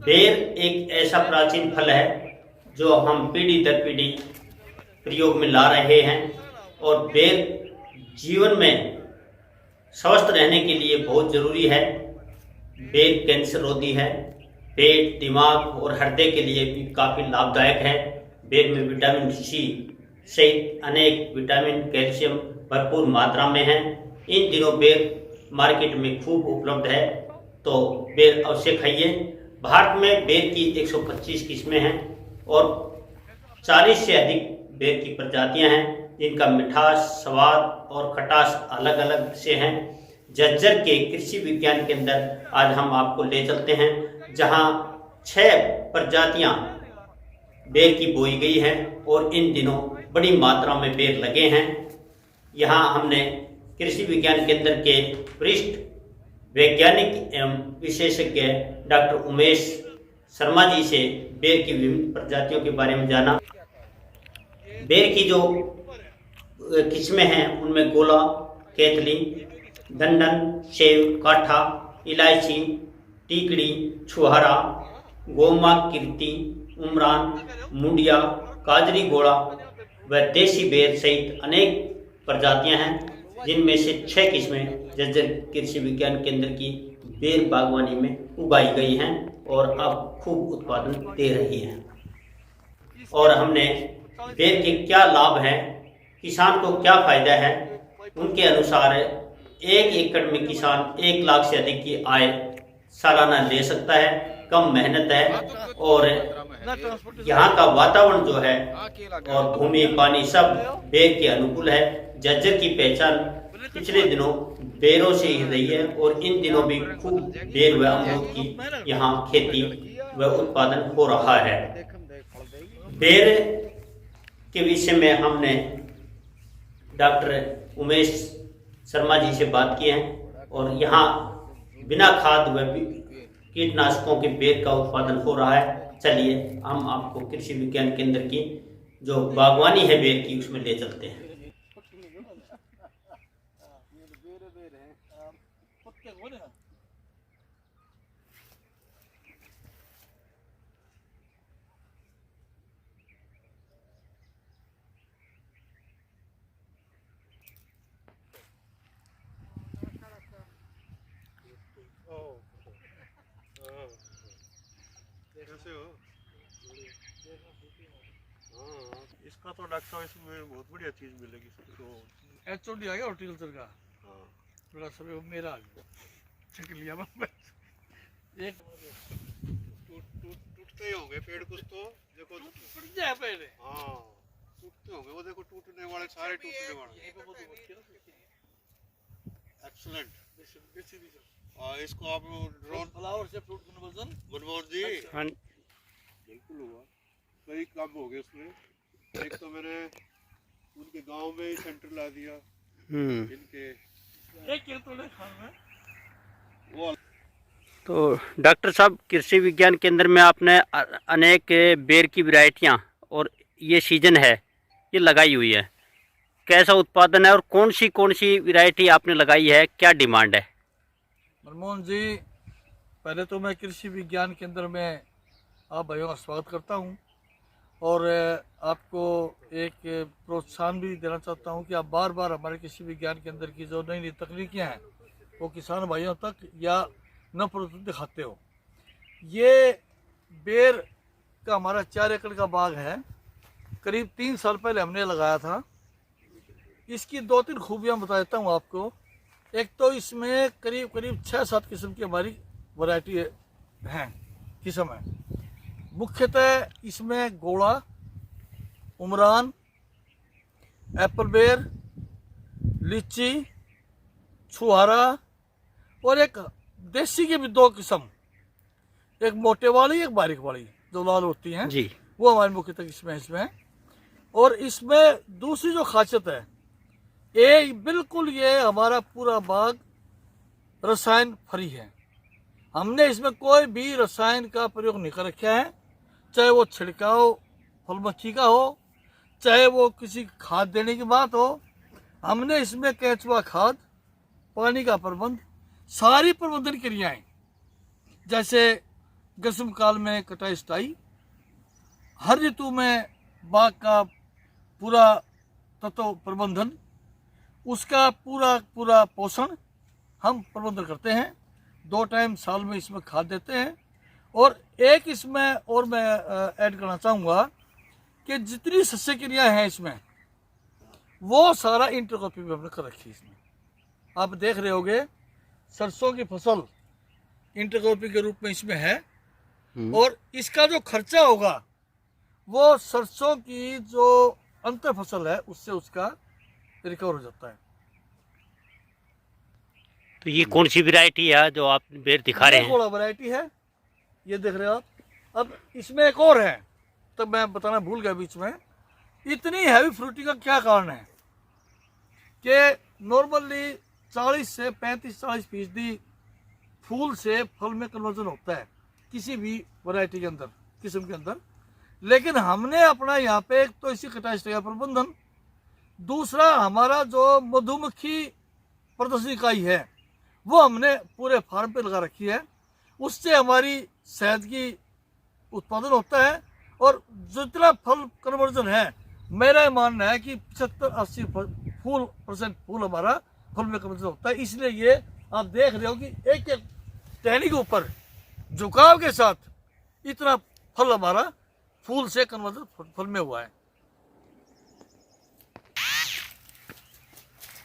बेर एक ऐसा प्राचीन फल है जो हम पीढ़ी दर पीढ़ी प्रयोग में ला रहे हैं और बेर जीवन में स्वस्थ रहने के लिए बहुत जरूरी है। बेर कैंसर रोधी है, पेट, दिमाग और हृदय के लिए भी काफ़ी लाभदायक है। बेर में विटामिन सी सहित अनेक विटामिन, कैल्शियम भरपूर मात्रा में है। इन दिनों बेर मार्केट में खूब उपलब्ध है, तो बेर अवश्य खाइए। भारत में बेर की 125 किस्में हैं और 40 से अधिक बेर की प्रजातियां हैं, जिनका मिठास, स्वाद और खटास अलग अलग से हैं। झज्जर के कृषि विज्ञान केंद्र आज हम आपको ले चलते हैं, जहां 6 प्रजातियां बेर की बोई गई हैं और इन दिनों बड़ी मात्रा में बेर लगे हैं। यहाँ हमने कृषि विज्ञान केंद्र के वरिष्ठ वैज्ञानिक एवं विशेषज्ञ डॉक्टर उमेश शर्मा जी से बेर की विभिन्न प्रजातियों के बारे में जाना। बेर की जो किस्में हैं उनमें गोला, केतली, दंडन, सेव, काठा, इलायची, टीकड़ी, छुहारा, गोमा, कीर्ति, उमरान, मुंडिया, काजरी गोला व देसी बेर सहित अनेक प्रजातियां हैं, जिनमें से 6 किस्में झज्जर कृषि विज्ञान केंद्र की बेर बागवानी में उगाई गई हैं और अब खूब उत्पादन दे रही हैं। और हमने बेर के क्या लाभ हैं, किसान को क्या फायदा है, उनके अनुसार 1 एकड़ में किसान 1 लाख से अधिक की आय सालाना ले सकता है। कम मेहनत है और यहाँ का वातावरण जो है और भूमि, पानी सब बेर के अनुकूल है। झज्जर की पहचान पिछले दिनों बेरों से ही रही है और इन दिनों भी खूब बेर व अमरूद की यहाँ खेती व उत्पादन हो रहा है। बेर के विषय में हमने डॉक्टर उमेश शर्मा जी से बात की है और यहाँ बिना खाद व कीटनाशकों के बेर का उत्पादन हो रहा है। चलिए हम आपको कृषि विज्ञान केंद्र की जो बागवानी है बेर की, उसमें ले चलते हैं। इसका तो डॉक्टर साहब इसमें बहुत बढ़िया चीज मिलेगी। तो HOD आ गया हॉर्टिकल्चर का, थोड़ा सा मेरा आ गया, चेक लिया मैं। एक टूटते ही होंगे पेड़, कुछ तो देखो टूट जाए पेड़। हाँ टूटते होंगे, वो देखो टूटने वाले, सारे टूटने वाले। एक्सीलेंट। इसको आप ड्रोन फ्लावर से फ्रूट मनमोहन जी, हाँ बिल्कुल हुआ। कई काम हो गए उसमें। एक तो मैंने उनके गांव में ही सेंटर ला दिया इनके वो। तो डॉक्टर साहब, कृषि विज्ञान केंद्र में आपने अनेक बेर की वैरायटियां और ये सीजन है ये लगाई हुई है, कैसा उत्पादन है और कौन सी वैरायटी आपने लगाई है, क्या डिमांड है? मनमोहन जी, पहले तो मैं कृषि विज्ञान केंद्र में आप भाइयों का स्वागत करता हूं और आपको एक प्रोत्साहन भी देना चाहता हूं कि आप बार बार हमारे कृषि विज्ञान केंद्र की जो नई नई तकनीकियाँ हैं वो किसान भाइयों तक या न प्रस्तुत दिखाते हो। ये बेर का हमारा 4 एकड़ का बाग है, करीब 3 साल पहले हमने लगाया था। इसकी 2-3 खूबियाँ बता देता हूँ आपको। एक तो इसमें करीब 6-7 किस्म की हमारी वैरायटी हैं, किस्म है। मुख्यतः इसमें गोला, उमरान, एप्पल बेर, लीची, छुहारा और एक देसी की भी 2 किस्म, एक मोटे वाली एक बारीक वाली जो लाल होती हैं जी, वो हमारी मुख्यतः इसमें। और इसमें दूसरी जो खासियत है, बिल्कुल ये हमारा पूरा बाग रसायन फ्री है। हमने इसमें कोई भी रसायन का प्रयोग नहीं कर रखा है, चाहे वो छिड़काव फल मक्खी का हो, चाहे वो किसी खाद देने की बात हो। हमने इसमें केंचुआ खाद, पानी का प्रबंध, सारी प्रबंधन क्रियाएं जैसे ग्रीष्म काल में कटाई छटाई, हर ऋतु में बाग का पूरा तत्व प्रबंधन, उसका पूरा पोषण हम प्रबंधन करते हैं। 2 टाइम साल में इसमें खाद देते हैं। और एक इसमें और मैं ऐड करना चाहूँगा कि जितनी सस्य क्रिया हैं इसमें, वो सारा इंटरक्रॉपिंग में हमने कर रखी है। इसमें आप देख रहे होगे सरसों की फसल इंटरक्रॉपिंग के रूप में इसमें है। और इसका जो खर्चा होगा वो सरसों की जो अंतर फसल है उससे उसका रिकवर हो जाता है। तो ये कौन सी वैरायटी है जो आप बेर दिखा रहे हैं? थोड़ा वैरायटी है, ये देख रहे हो आप। अब इसमें एक और है, तब मैं बताना भूल गया बीच में। इतनी हैवी फ्रूटिंग का क्या कारण है कि नॉर्मली 40 से 35-40% फूल से फल में कन्वर्जन होता है किसी भी वैरायटी के अंदर, किस्म के अंदर। लेकिन हमने अपना यहाँ पे एक तो इसी कटाई छटाई का प्रबंधन, दूसरा हमारा जो मधुमक्खी प्रदर्शनी इकाई है वो हमने पूरे फार्म पे लगा रखी है। उससे हमारी शहद की उत्पादन होता है। और जितना फल कन्वर्जन है, मेरा मानना है कि 75-80% फूल हमारा फल में कन्वर्जन होता है। इसलिए ये आप देख रहे हो कि एक एक टहनी के ऊपर झुकाव के साथ इतना फल हमारा फूल से कन्वर्जन फल में हुआ है।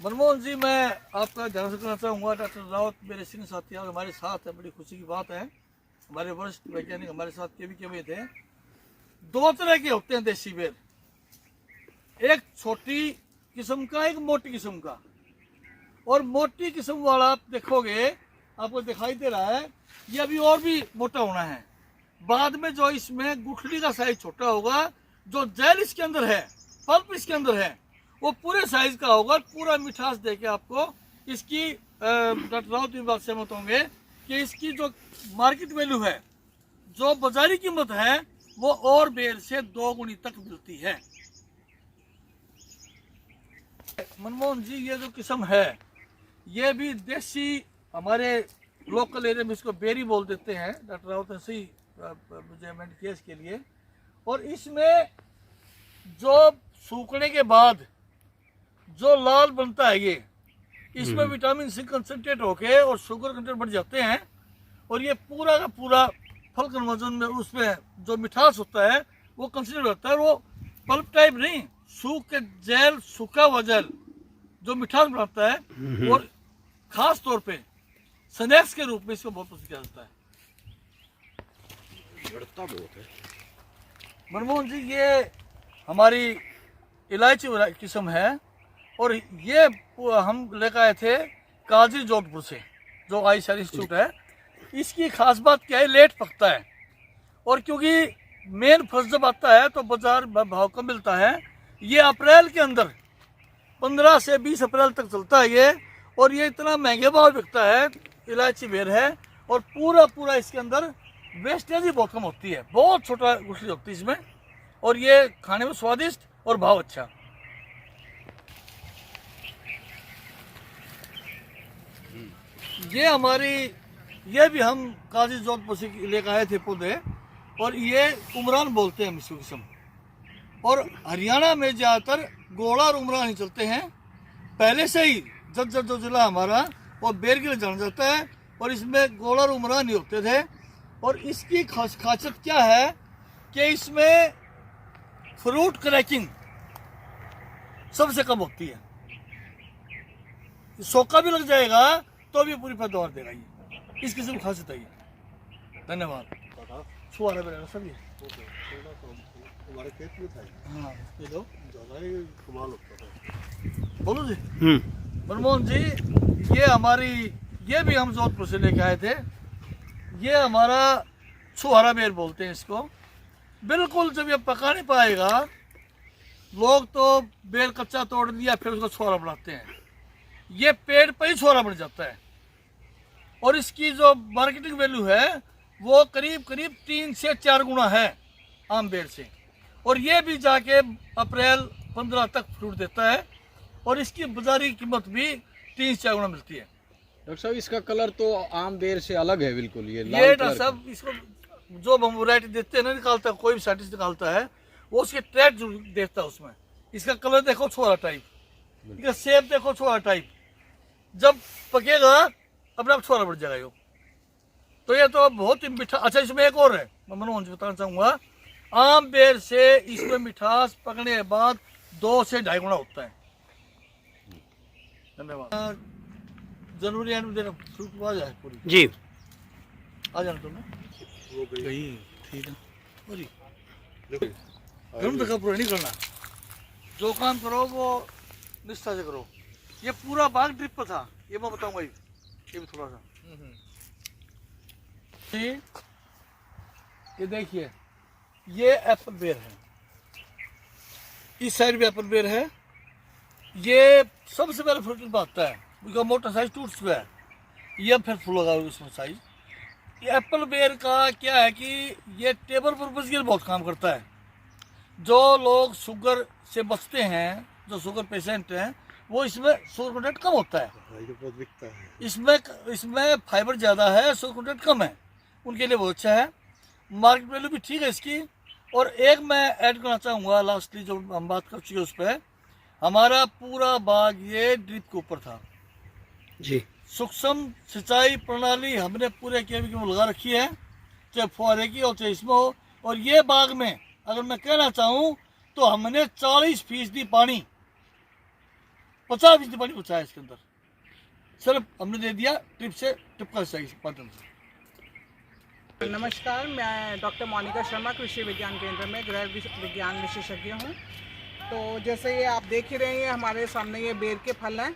मनमोहन जी, मैं आपका ध्यान से करना चाहूँगा, डॉक्टर रावत मेरे सीनियर साथी और हमारे साथ है। बड़ी खुशी की बात है, हमारे वरिष्ठ वैज्ञानिक हमारे साथ के हुए थे। 2 तरह के होते हैं देसी बेर, एक छोटी किस्म का, एक मोटी किस्म का। और मोटी किस्म वाला आप देखोगे, आपको दिखाई दे रहा है, ये अभी और भी मोटा होना है। बाद में जो इसमें गुठली का साइज छोटा होगा, जो जेल इसके अंदर है, पल्प इसके अंदर है, वो पूरे साइज का होगा। पूरा मिठास देके आपको इसकी डॉक्टर रावत भी बात सहमत होंगे कि इसकी जो मार्केट वैल्यू है, जो बाजारी कीमत है, वो और बेर से 2 गुनी तक मिलती है। मनमोहन जी, ये जो किस्म है ये भी देसी, हमारे लोकल एरिया में इसको बेरी बोल देते हैं। डॉक्टर रावत ने सही मुझे मेंट किया इसके लिए। और इसमें जो सूखने के बाद जो लाल बनता है, ये इसमें विटामिन सी कंसंट्रेट होके और शुगर कंटेंट बढ़ जाते हैं। और ये पूरा का पूरा फल कन्वर्जन में उसमें जो मिठास होता है वो कंसिडर होता है। वो पल्प टाइप नहीं, सूख के जेल, सूखा हुआ जेल जो मिठास बनाता है। और खास तौर पे स्नैक्स के रूप में इसको बहुत पसंद किया जाता है। बहुत है मनमोहन जी, ये हमारी इलायची किस्म है। और ये हम लेकर आए थे काजी जोधपुर से, जो आईसीआर इंस्टीट्यूट है। इसकी खास बात क्या है, लेट पकता है। और क्योंकि मेन फल जब आता है तो बाजार भाव कम मिलता है। ये अप्रैल के अंदर 15 से 20 अप्रैल तक चलता है ये। और ये इतना महंगे भाव बिकता है, इलायची बेर है। और पूरा इसके अंदर वेस्टेज ही बहुत कम होती है, बहुत छोटा गुठली होती है इसमें। और ये खाने में स्वादिष्ट और भाव अच्छा। ये हमारी, ये भी हम काजी जोधपुर से लेकर आए थे पौधे। और ये उमरान बोलते हैं हम इसको किस्म। और हरियाणा में ज़्यादातर गोला और उमरान ही चलते हैं पहले से ही। जब जो जिला हमारा वो बेर के लिए जाना जाता है। और इसमें गोला और उमरान ही होते थे। और इसकी खासियत क्या है कि इसमें फ्रूट क्रैकिंग सबसे कम होती है। सोका भी लग जाएगा तो भी पूरी पैदावार देगा ये। इस किस्म की खासियत है ये। धन्यवाद। छुआरा बेरा सब ये हमारे खेत में था। हाँ, ये लो ज़्यादा ही कमाल होता था। बोलो जी। मनमोहन जी, ये हमारी, ये भी हम जोधपुर से लेके आए थे। ये हमारा छुआरा बेर बोलते हैं इसको। बिल्कुल जब ये पका नहीं पाएगा, लोग तो बेर कच्चा तोड़ लिया फिर उसका छुआरा बनाते हैं। ये पेड़ पर ही छुआरा बन जाता है। और इसकी जो मार्केटिंग वैल्यू है वो करीब 3 से 4 गुना है आम बेर से। और ये भी जाके अप्रैल 15 तक फ्रूट देता है। और इसकी बाजारी कीमत भी 3 से 4 गुना मिलती है। डॉक्टर साहब, इसका कलर तो आम बेर से अलग है बिल्कुल। ये डॉक्टर साहब, इसको जो हम वैरायटी देते हैं ना, निकालता है कोई भी साइंटिस्ट निकालता है, वो उसके ट्रेड जरूर देखता है उसमें। इसका कलर देखो छोरा टाइप, इसका शेप देखो छोरा टाइप, जब पकेगा अपने आप छोरा बढ़ जाएगा। तो ये तो बहुत ही मीठा। अच्छा, इसमें एक और है, मैं मनोहर जी बताना चाहूँगा। आम बेर से इसमें मिठास पकने के बाद 2 से 2.5 गुना होता है। धन्यवाद। जनवरी एंड में देना फ्रूट आ जाए पूरी जी, आ जाना तुम्हें वो गई ठीक है पूरी देखो गरम तक पूरा नहीं करना। जो काम करो वो निष्ठा से करो। ये पूरा बाग ड्रिप पर था, ये मैं बताऊंगा। ये भी थोड़ा सा ये देखिए, ये एप्पल बेर है, इस साइड भी एप्पल बेर है। ये सबसे पहले फ्रूट में आता है, उसका मोटा साइज टूट चुका है, ये फिर फूल लगा उसमें साइज। ये एप्पल बेर का क्या है कि ये टेबल पर्पज के लिए बहुत काम करता है। जो लोग शुगर से बचते हैं, जो शुगर पेशेंट हैं, वो इसमें शुगर कंटेंट कम होता है, ये बहुत बिकता है। इसमें फाइबर ज़्यादा है, शुगर कंटेंट कम है, उनके लिए बहुत अच्छा है। मार्केट वैल्यू भी ठीक है इसकी। और एक मैं ऐड करना चाहूँगा, लास्टली जो हम बात कर चुके उस पर, हमारा पूरा बाग ये ड्रिप के ऊपर था जी, सूक्ष्म सिंचाई प्रणाली हमने पूरे केवी में लगा रखी है, चाहे फुहारे की हो चाहे इसमें हो। और ये बाग में अगर मैं कहना चाहूँ तो हमने 40% पानी, 50% पानी बचाया इसके अंदर, सिर्फ हमने दे दिया ड्रिप से, ड्रिप का सिंचाई माध्यम से। नमस्कार, मैं डॉक्टर मोनिका शर्मा कृषि विज्ञान केंद्र में गृह विज्ञान विशेषज्ञ हूँ। तो जैसे ये आप देख ही रहे हैं, हमारे सामने ये बेर के फल हैं।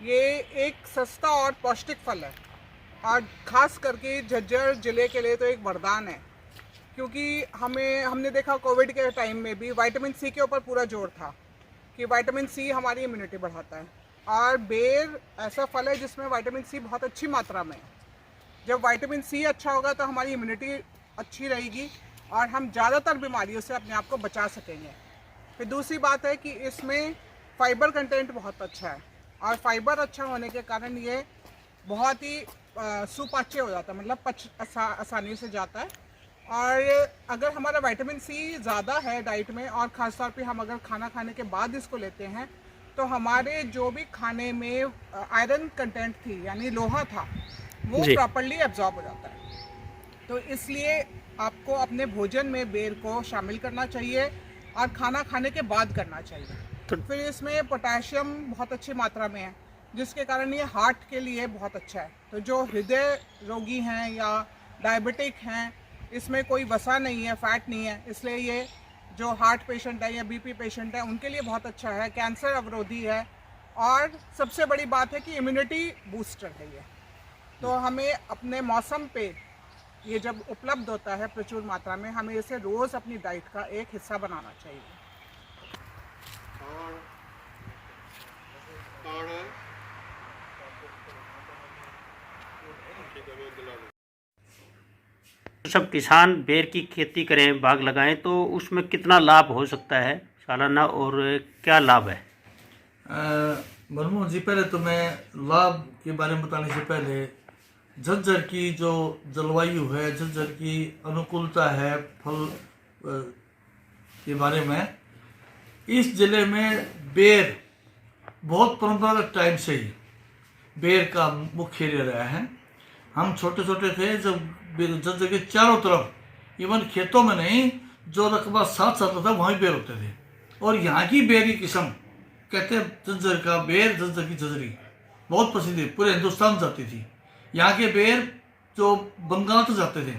ये एक सस्ता और पौष्टिक फल है, और ख़ास करके झज्जर ज़िले के लिए तो एक वरदान है, क्योंकि हमने देखा कोविड के टाइम में भी विटामिन सी के ऊपर पूरा जोर था कि विटामिन सी हमारी इम्यूनिटी बढ़ाता है। और बेर ऐसा फल है जिसमें विटामिन सी बहुत अच्छी मात्रा में है। जब विटामिन सी अच्छा होगा तो हमारी इम्यूनिटी अच्छी रहेगी और हम ज़्यादातर बीमारियों से अपने आप को बचा सकेंगे। फिर दूसरी बात है कि इसमें फाइबर कंटेंट बहुत अच्छा है, और फाइबर अच्छा होने के कारण ये बहुत ही सुपाच्य हो जाता है, मतलब पच आसानी से जाता है। और अगर हमारा विटामिन सी ज़्यादा है डाइट में, और ख़ास तौर पे हम अगर खाना खाने के बाद इसको लेते हैं, तो हमारे जो भी खाने में आयरन कंटेंट थी यानी लोहा था, वो प्रॉपर्ली एब्जॉर्ब हो जाता है। तो इसलिए आपको अपने भोजन में बेर को शामिल करना चाहिए, और खाना खाने के बाद करना चाहिए। फिर इसमें पोटेशियम बहुत अच्छी मात्रा में है, जिसके कारण ये हार्ट के लिए बहुत अच्छा है। तो जो हृदय रोगी हैं या डायबिटिक हैं, इसमें कोई वसा नहीं है, फैट नहीं है, इसलिए ये जो हार्ट पेशेंट है या बीपी पेशेंट है उनके लिए बहुत अच्छा है। कैंसर अवरोधी है, और सबसे बड़ी बात है कि इम्यूनिटी बूस्टर है ये। तो हमें अपने मौसम पे ये जब उपलब्ध होता है प्रचुर मात्रा में, हमें इसे रोज़ अपनी डाइट का एक हिस्सा बनाना चाहिए। सब किसान बेर की खेती करें, बाग लगाएं, तो उसमें कितना लाभ हो सकता है सालाना, और क्या लाभ है? मनमोहन जी, पहले तो मैं लाभ के बारे में बताने से पहले झज्जर की जो जलवायु है, झज्जर की अनुकूलता है फल के बारे में, इस ज़िले में बेर बहुत परंपरागत टाइम से ही बेर का मुख्य एरिया रहा है। हम छोटे छोटे थे जब झज्जर के चारों तरफ, इवन खेतों में नहीं, जो रकबा साथ साथ था वहीं बेर होते थे। और यहाँ की बेर की किस्म कहते हैं झज्जर का बेर, झज्जर की झज्जरी बहुत प्रसिद्ध है, पूरे हिंदुस्तान जाती थी। यहाँ के बेर जो बंगाल तक जाते थे।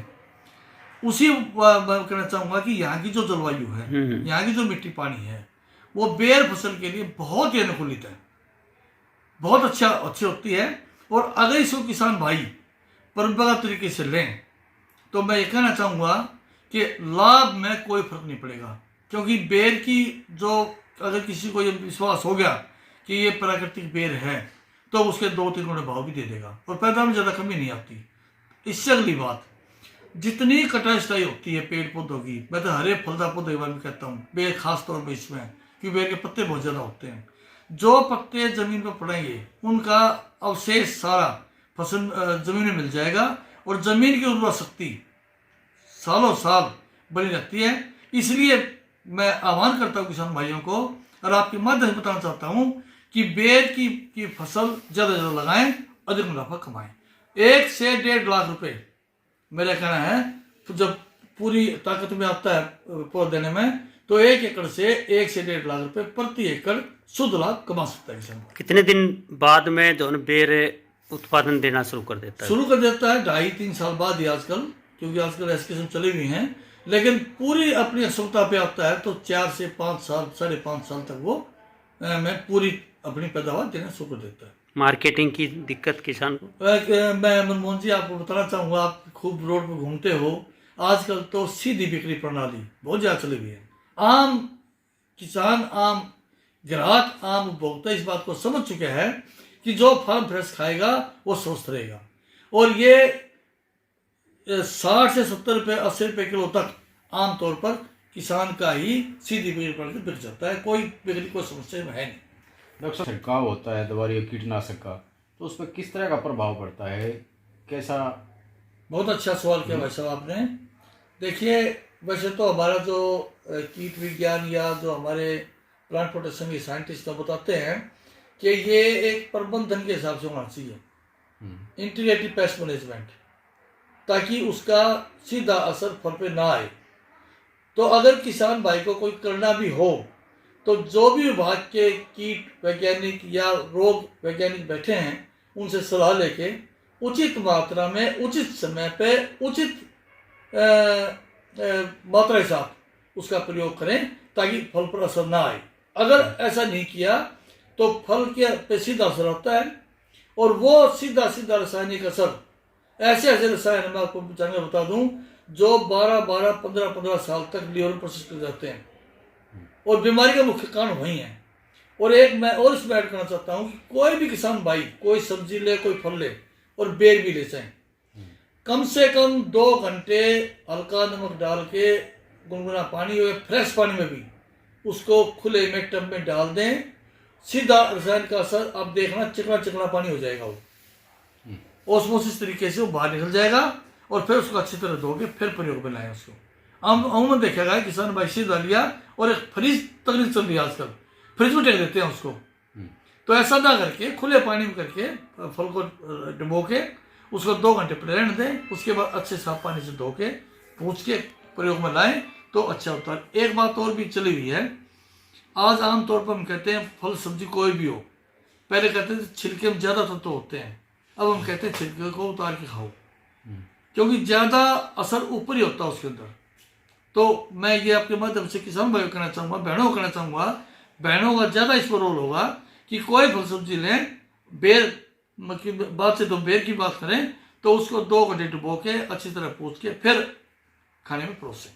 उसी मैं कहना चाहूँगा कि यहाँ की जो जलवायु है, यहाँ की जो मिट्टी पानी है, वो बेर फसल के लिए बहुत ही अनुकूलित है, बहुत अच्छी होती है। और अगर इसको किसान भाई परंपरागत तरीके से लें, तो मैं ये कहना चाहूँगा कि लाभ में कोई फर्क नहीं पड़ेगा, क्योंकि बेर की जो, अगर किसी को ये विश्वास हो गया कि ये प्राकृतिक बेर है, तो उसके 2-3 गुणे भाव भी दे देगा, और पैदावार में ज़्यादा कमी नहीं आती। इससे अगली बात, जितनी कटाई छटाई होती है पेड़ पौधों की, मैं तो हरे फलदार पौधे के बारे में कहता हूँ, बेर खास तौर पर इसमें, क्योंकि बेर के पत्ते बहुत ज़्यादा होते हैं। जो पत्ते ज़मीन पर पड़ेंगे उनका अवशेष सारा फसल ज़मीन में मिल जाएगा, और ज़मीन की उर्वरा शक्ति सालों साल बनी रहती है। इसलिए मैं आह्वान करता हूँ किसान भाइयों को और आपके माध्यम से बताना चाहता हूँ कि बेर की फसल ज़्यादा से ज़्यादा लगाएं, अधिक मुनाफा कमाएं। 1 से 1.5 लाख रुपए मेरा कहना है, तो जब पूरी ताकत में आता है पौध देने में, तो 1 एकड़ से 1 से 1.5 लाख रुपए प्रति एकड़ शुद्ध लाभ कमा सकता है किसान। कितने दिन बाद में जो है बेर उत्पादन देना शुरू कर देता है? शुरू कर देता है 2.5-3 साल बाद ही आजकल, क्योंकि आजकल ऐसी किस्म चली हुई हैं। लेकिन पूरी अपनी क्षमता पे आता है तो 4 से 5 साल, 5.5 साल तक वो मैं पूरी अपनी पैदावार देना शुरू कर देता है। मार्केटिंग की दिक्कत किसान को? मैं मनमोहन जी आपको बताना चाहूँगा, आप खूब रोड पर घूमते हो, आजकल तो सीधी बिक्री प्रणाली बहुत ज़्यादा चली हुई है। आम किसान, आम ग्राहक, आम उपभोक्ता इस बात को समझ चुके हैं कि जो फार्म फ्रेश खाएगा वो स्वस्थ रहेगा, और ये 60 से 70 रुपये, 80 रुपये किलो तक आमतौर पर किसान का ही सीधी बिक्री प्रणाली बिक जाता है। कोई बिक्री कोई समस्या है नहीं। डॉक्टर साहब, छिड़काव होता है दवाई और कीटनाशक का, तो उस पर किस तरह का प्रभाव पड़ता है, कैसा? बहुत अच्छा सवाल किया भाई साहब आपने। देखिए, वैसे तो हमारा जो कीट विज्ञान या जो हमारे प्लांट प्रोटेक्शन के साइंटिस्ट बताते हैं कि ये एक प्रबंधन के हिसाब से होना चाहिए, इंटीग्रेटेड पेस्ट मैनेजमेंट, ताकि उसका सीधा असर फल पे ना आए। तो अगर किसान भाई को कोई करना भी हो तो जो भी विभाग के कीट वैज्ञानिक या रोग वैज्ञानिक बैठे हैं उनसे सलाह लेके उचित मात्रा में, उचित समय पे, उचित मात्रा के साथ उसका प्रयोग करें ताकि फल पर असर ना आए। अगर ऐसा नहीं किया तो फल के पे सीधा असर होता है, और वो सीधा रासायनिक असर, ऐसे रसायन मैं आपको जानकर बता दूं जो 12-12, 15-15 साल तक लीवर में प्रोसेस कर जाते हैं, और बीमारी का मुख्य कारण वही है। और एक मैं और इसमें ऐड करना चाहता हूँ कि कोई भी किसान भाई कोई सब्जी ले, कोई फल ले, और बेर भी ले चाहें, कम से कम 2 घंटे हल्का नमक डाल के गुनगुना पानी और फ्रेश पानी में भी उसको खुले में टब में डाल दें, सीधा रसायन का असर आप देखना, चिकना पानी हो जाएगा, वो ऑस्मोसिस तरीके से वो बाहर निकल जाएगा, और फिर उसको अच्छी तरह धो के फिर प्रयोग में लाएं उसको। अमूमन देखा गया किसान भाई सीधा लिया, और एक फ्रिज तकनीक चल रही है आजकल, फ्रिज में टेक देते हैं उसको। तो ऐसा ना करके खुले पानी में करके फल को डुबो के उसको 2 घंटे रहने दें, उसके बाद अच्छे साफ पानी से धो के पूछ के प्रयोग में लाएं तो अच्छा होता है। एक बात और भी चली हुई है, आज आमतौर पर हम कहते हैं फल सब्जी कोई भी हो, पहले कहते थे छिलके में ज़्यादा तत्व होते हैं, अब हम कहते हैं छिलके को उतार के खाओ, क्योंकि ज़्यादा असर ऊपर ही होता है उसके अंदर। तो मैं ये आपके माध्यम से किसान भाइयों को कहना चाहूँगा, बहनों को कहना चाहूँगा, बहनों का ज़्यादा इसमें रोल होगा कि कोई फल सब्जी लें, बेर की बात से तो बेर की बात करें तो उसको 2 घंटे डुबो के अच्छी तरह पूछ के फिर खाने में परोसें।